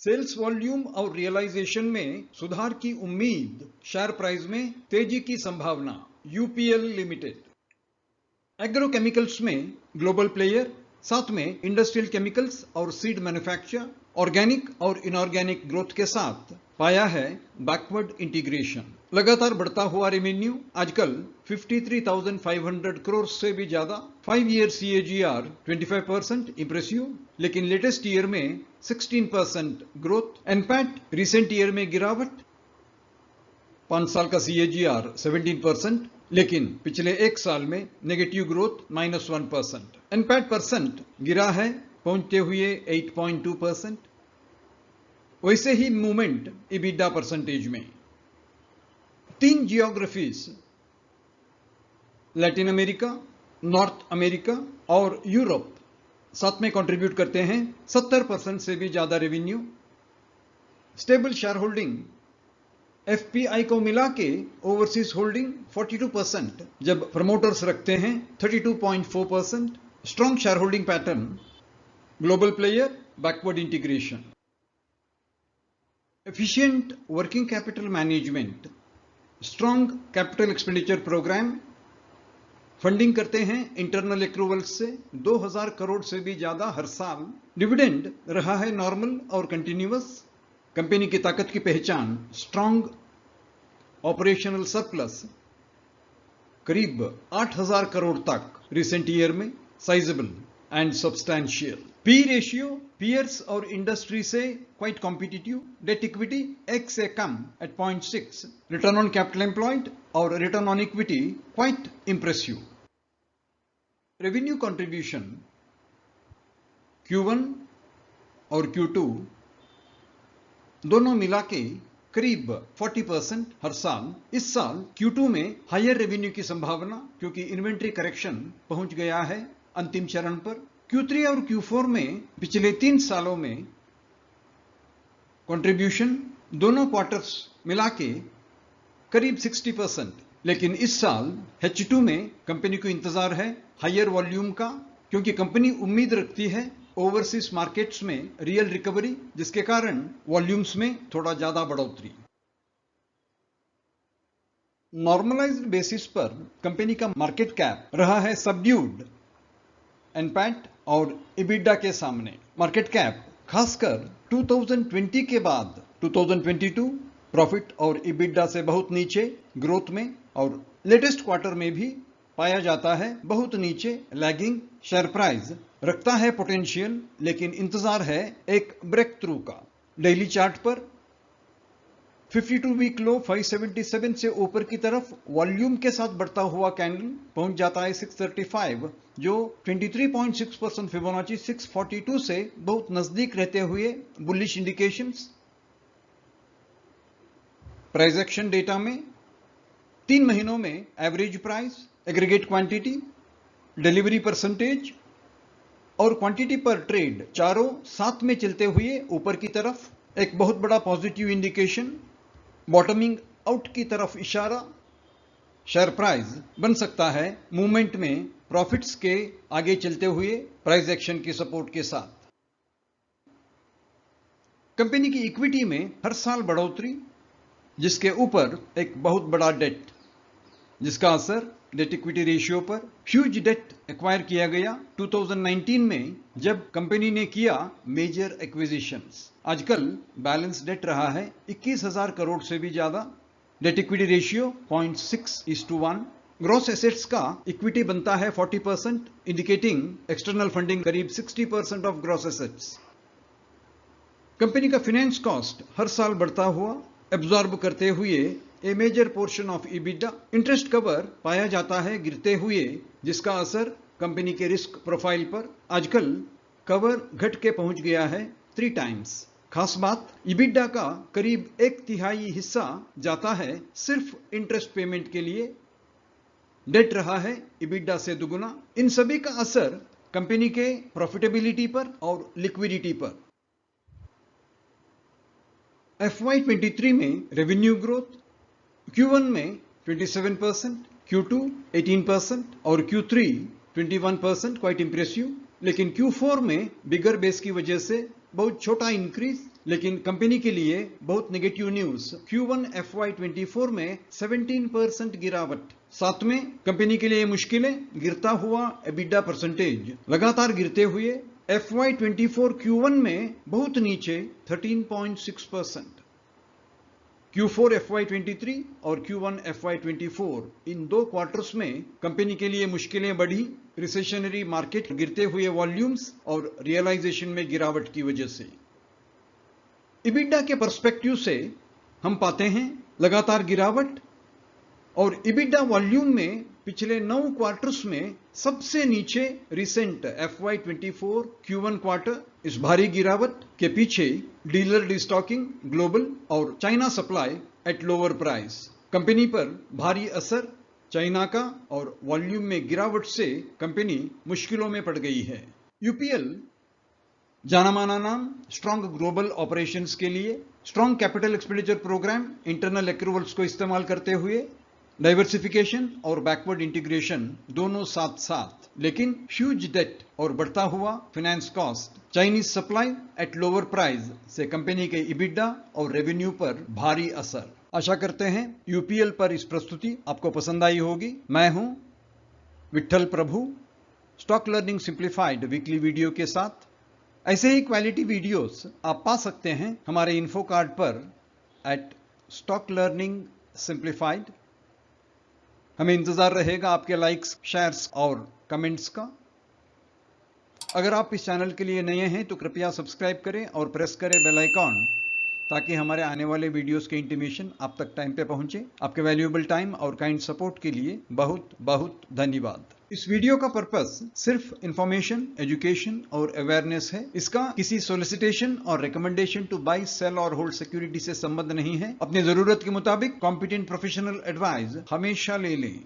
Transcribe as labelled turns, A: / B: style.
A: Sales volume और realisation में सुधार की उम्मीद, शेयर प्राइस में तेजी की संभावना। UPL limited. एग्रोकेमिकल्स में ग्लोबल प्लेयर, साथ में इंडस्ट्रियल केमिकल्स और सीड मैन्युफैक्चर, ऑर्गेनिक और इनऑर्गेनिक ग्रोथ के साथ पाया है बैकवर्ड इंटीग्रेशन। लगातार बढ़ता हुआ रेवेन्यू आजकल 53,500 करोड़ से भी ज्यादा। 5 ईयर CAGR 25% इंप्रेसिव, लेकिन लेटेस्ट ईयर में 16% ग्रोथ। एनपैट रिसेंट ईयर में गिरावट। 5 साल का CAGR 17%, लेकिन पिछले एक साल में नेगेटिव ग्रोथ -1%। एनपैट परसेंट गिरा है पहुंचते हुए 8.2%। वैसे ही मूवमेंट EBITDA परसेंटेज में। 3 जियोग्राफीज लैटिन अमेरिका, नॉर्थ अमेरिका और यूरोप साथ में कंट्रीब्यूट करते हैं 70% से भी ज्यादा revenue. Stable share holding, FPI को मिला के ओवरसीज होल्डिंग 42%, जब प्रमोटर्स रखते हैं 32.4%। Strong share holding pattern, global player, backward integration. Efficient working capital management, strong capital expenditure programme. Funding करते हैं इंटरनल एक्रूवल्स से 2000 करोड़ से भी ज्यादा हर साल। डिविडेंड रहा है नॉर्मल और कंटिन्यूअस। कंपनी की ताकत की पहचान स्ट्रॉन्ग ऑपरेशनल सरप्लस, करीब 8000 करोड़ तक रिसेंट ईयर में, sizeable and substantial. P ratio peers और इंडस्ट्री से क्वाइट कॉम्पिटिटिव। डेट इक्विटी 1 से कम at 0.6। Return on capital employed और return on equity quite impressive. Revenue contribution Q1 और Q2 दोनों मिला के करीब 40% हर साल। इस साल Q2 में हायर रेवेन्यू की संभावना, क्योंकि इन्वेंट्री करेक्शन पहुंच गया है अंतिम चरण पर। Q3 और Q4 में पिछले 3 सालों में कंट्रीब्यूशन दोनों क्वार्टर्स मिला के करीब 60%, लेकिन इस साल H2 में कंपनी को इंतजार है हायर वॉल्यूम का, क्योंकि कंपनी उम्मीद रखती है ओवरसीज मार्केट्स में रियल रिकवरी, जिसके कारण वॉल्यूम्स में थोड़ा ज्यादा बढ़ोतरी। नॉर्मलाइज्ड बेसिस पर कंपनी का मार्केट कैप रहा है सबड्यूड एनपैट और EBITDA के सामने। मार्केट कैप खासकर 2020 के बाद 2022 प्रॉफिट और EBITDA से बहुत नीचे ग्रोथ में, और लेटेस्ट क्वार्टर में भी पाया जाता है बहुत नीचे लैगिंग। शेयर प्राइस रखता है पोटेंशियल, लेकिन इंतजार है एक ब्रेक थ्रू का। डेली चार्ट पर 52 वीक लो 577 से ऊपर की तरफ वॉल्यूम के साथ बढ़ता हुआ कैंडल पहुंच जाता है 635, जो 23.6% फिबोनाची 642 से बहुत नजदीक रहते हुए bullish indications. Price action data में 3 महीनों में average price, aggregate quantity, delivery percentage और क्वांटिटी पर ट्रेड चारों साथ में चलते हुए ऊपर की तरफ, एक बहुत बड़ा पॉजिटिव इंडिकेशन। बॉटमिंग आउट की तरफ इशारा। शेयर प्राइस बन सकता है मूवमेंट में प्रॉफिट्स के आगे चलते हुए प्राइस एक्शन की सपोर्ट के साथ। कंपनी की इक्विटी में हर साल बढ़ोतरी, जिसके ऊपर एक बहुत बड़ा डेट, जिसका असर डेट इक्विटी रेशियो पर। ह्यूज डेट एक्वायर किया गया 2019 में, जब कंपनी ने किया मेजर एक्विजिशंस। आजकल बैलेंस डेट रहा है 21,000 करोड़ से भी ज्यादा। Debt equity ratio 0.6:1। Gross assets का इक्विटी बनता है 40%, इंडिकेटिंग एक्सटर्नल फंडिंग करीब 60% ऑफ ग्रॉस एसेट्स। कंपनी का फाइनेंस कॉस्ट हर साल बढ़ता हुआ एब्जॉर्ब करते हुए a major portion of EBITDA। Interest cover पाया जाता है गिरते हुए, जिसका असर कंपनी के रिस्क प्रोफाइल पर। आजकल कवर घट के पहुंच गया है 3 टाइम्स। खास बात, EBITDA का करीब 1/3 हिस्सा जाता है सिर्फ इंटरेस्ट पेमेंट के लिए। डेट रहा है EBITDA से दुगुना। इन सभी का असर कंपनी के प्रॉफिटेबिलिटी पर और लिक्विडिटी पर। FY23 में रेवेन्यू ग्रोथ Q1 में 27%, Q2 18% और Q3 21%, क्वाइट इंप्रेसिव। लेकिन Q4 में बिगर बेस की वजह से बहुत छोटा इंक्रीज लेकिन कंपनी के लिए बहुत नेगेटिव न्यूज, Q1 FY24 में 17% गिरावट। साथ में कंपनी के लिए मुश्किलें, गिरता हुआ EBITDA परसेंटेज, लगातार गिरते हुए FY24 Q1 में बहुत नीचे 13.6%। Q4 FY23 और Q1 FY24 इन दो क्वार्टर्स में कंपनी के लिए मुश्किलें बढ़ी, रिसेशनरी मार्केट, गिरते हुए वॉल्यूम्स और रियलाइजेशन में गिरावट की वजह से। EBITDA के पर्सपेक्टिव से हम पाते हैं लगातार गिरावट और EBITDA वॉल्यूम में पिछले 9 क्वार्टर्स में सबसे नीचे रिसेंट FY24 Q1 क्वार्टर। इस भारी गिरावट के पीछे डीलर डिस्टॉकिंग ग्लोबल और China supply at lower price, company पर भारी असर चाइना का और वॉल्यूम में गिरावट से कंपनी मुश्किलों में पड़ गई है। यूपीएल जाना माना नाम, स्ट्रॉन्ग ग्लोबल ऑपरेशंस के लिए strong capital expenditure programme, internal accruals को इस्तेमाल करते हुए डाइवर्सिफिकेशन और बैकवर्ड इंटीग्रेशन दोनों साथ साथ, लेकिन ह्यूज डेट और बढ़ता हुआ finance cost, Chinese supply at lower price से कंपनी के EBITDA और रेवेन्यू पर भारी असर। आशा करते हैं यूपीएल पर इस प्रस्तुति आपको पसंद आई होगी। मैं हूं Vitthal Prabhu, stock learning simplified weekly video के साथ। ऐसे ही क्वालिटी वीडियोस आप पा सकते हैं हमारे इन्फो कार्ड पर @स्टॉक लर्निंग सिंप्लीफाइड। हमें इंतजार रहेगा आपके लाइक्स, शेयर्स और कमेंट्स का। अगर आप इस चैनल के लिए नए हैं तो कृपया सब्सक्राइब करें और प्रेस करें बेल आइकॉन, ताकि हमारे आने वाले वीडियोस के इंटीमेशन आप तक टाइम पे पहुंचे। आपके वैल्यूएबल टाइम और काइंड सपोर्ट के लिए बहुत बहुत धन्यवाद। इस वीडियो का पर्पस सिर्फ इंफॉर्मेशन, एजुकेशन और अवेयरनेस है। इसका किसी सोलिसिटेशन और रिकमेंडेशन टू बाय, सेल और होल्ड सिक्योरिटी से संबंध नहीं है। अपनी जरूरत के मुताबिक कॉम्पिटेंट प्रोफेशनल एडवाइस हमेशा ले लें।